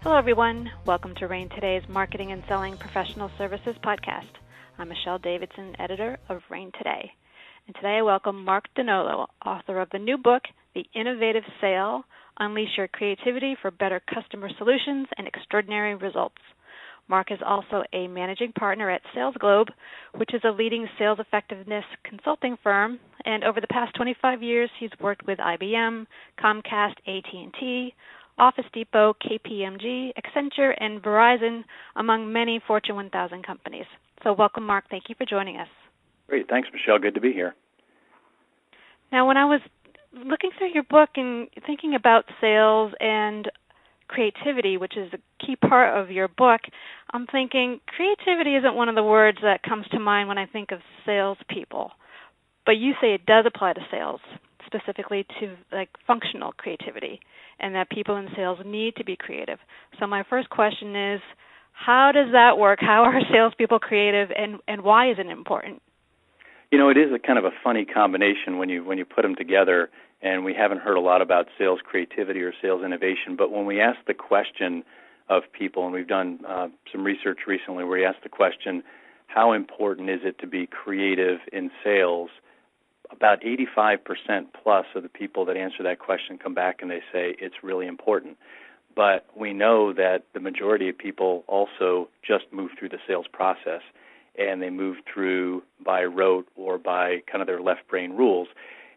Hello, everyone. Welcome to Rain Today's Marketing and Selling Professional Services podcast. I'm Michelle Davidson, editor of Rain Today. And today I welcome Mark Donnolo, author of the new book, The Innovative Sale, Unleash Your Creativity for Better Customer Solutions and Extraordinary Results. Mark is also a managing partner at SalesGlobe, which is a leading sales effectiveness consulting firm. And over the past 25 years, he's worked with IBM, Comcast, AT&T, Office Depot, KPMG, Accenture, and Verizon, among many Fortune 1000 companies. So welcome, Mark. Thank you for joining us. Great. Thanks, Michelle. Good to be here. Now, when I was looking through your book and thinking about sales and creativity, which is a key part of your book, I'm thinking creativity isn't one of the words that comes to mind when I think of salespeople. But you say it does apply to sales, specifically to like functional creativity, and that people in sales need to be creative. So my first question is, how does that work? How are salespeople creative, and why is it important? You know, it is a kind of a funny combination when you put them together, and we haven't heard a lot about sales creativity or sales innovation, but when we ask the question of people, and we've done some research recently where we ask the question, how important is it to be creative in sales? About 85% plus of the people that answer that question come back and they say it's really important. But we know that the majority of people also just move through the sales process, and they move through by rote or by kind of their left brain rules.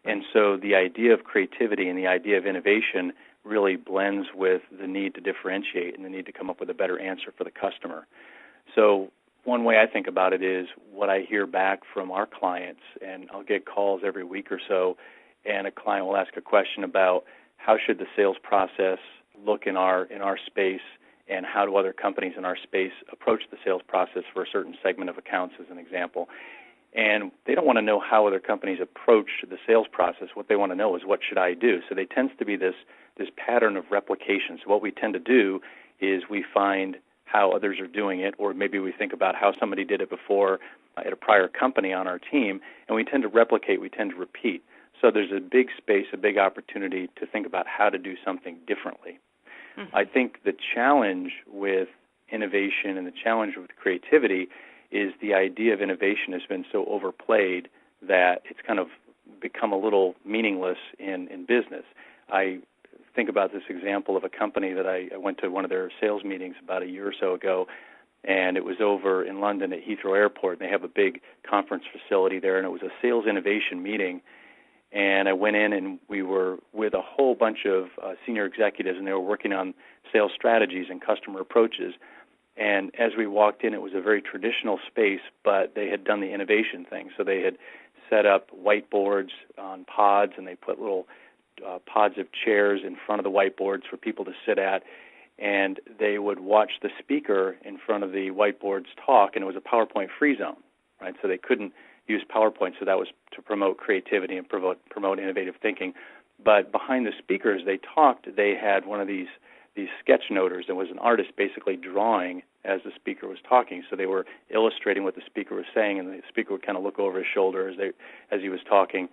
And so the idea of creativity and the idea of innovation really blends with the need to differentiate and the need to come up with a better answer for the customer. So one way I think about it is what I hear back from our clients, and I'll get calls every week or so, and a client will ask a question about how should the sales process look in our space, and how do other companies in our space approach the sales process for a certain segment of accounts, as an example. And they don't want to know how other companies approach the sales process. What they want to know is, what should I do? So there tends to be this pattern of replication. So what we tend to do is we find how others are doing it, or maybe we think about how somebody did it before at a prior company on our team, and we tend to replicate, we tend to repeat. So there's a big space, a big opportunity to think about how to do something differently. Mm-hmm. I think the challenge with innovation and the challenge with creativity is the idea of innovation has been so overplayed that it's kind of become a little meaningless in business. I think about this example of a company that I went to one of their sales meetings about a year or so ago, and it was over in London at Heathrow Airport. And they have a big conference facility there, and it was a sales innovation meeting. And I went in, and we were with a whole bunch of senior executives, and they were working on sales strategies and customer approaches. And as we walked in, it was a very traditional space, but they had done the innovation thing. So they had set up whiteboards on pods, and they put little pods of chairs in front of the whiteboards for people to sit at, and they would watch the speaker in front of the whiteboards talk, and it was a PowerPoint free zone, right? So they couldn't use PowerPoint, so that was to promote creativity and promote innovative thinking. But behind the speakers, they talked, they had one of these sketch noters. There was an artist basically drawing as the speaker was talking, so they were illustrating what the speaker was saying, and the speaker would kind of look over his shoulder as he was talking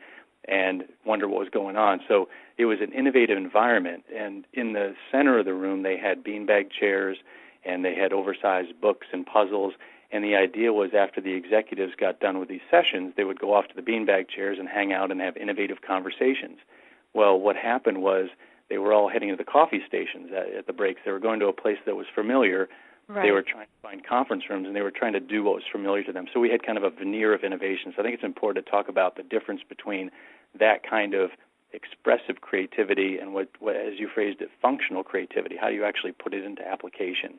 and wonder what was going on. So it was an innovative environment, and in the center of the room they had beanbag chairs, and they had oversized books and puzzles, and the idea was after the executives got done with these sessions, they would go off to the beanbag chairs and hang out and have innovative conversations. Well, what happened was they were all heading to the coffee stations at the breaks. They were going to a place that was familiar. Right. They were trying to find conference rooms, and they were trying to do what was familiar to them. So we had kind of a veneer of innovation. So I think it's important to talk about the difference between that kind of expressive creativity and what as you phrased it, functional creativity. How do you actually put it into application?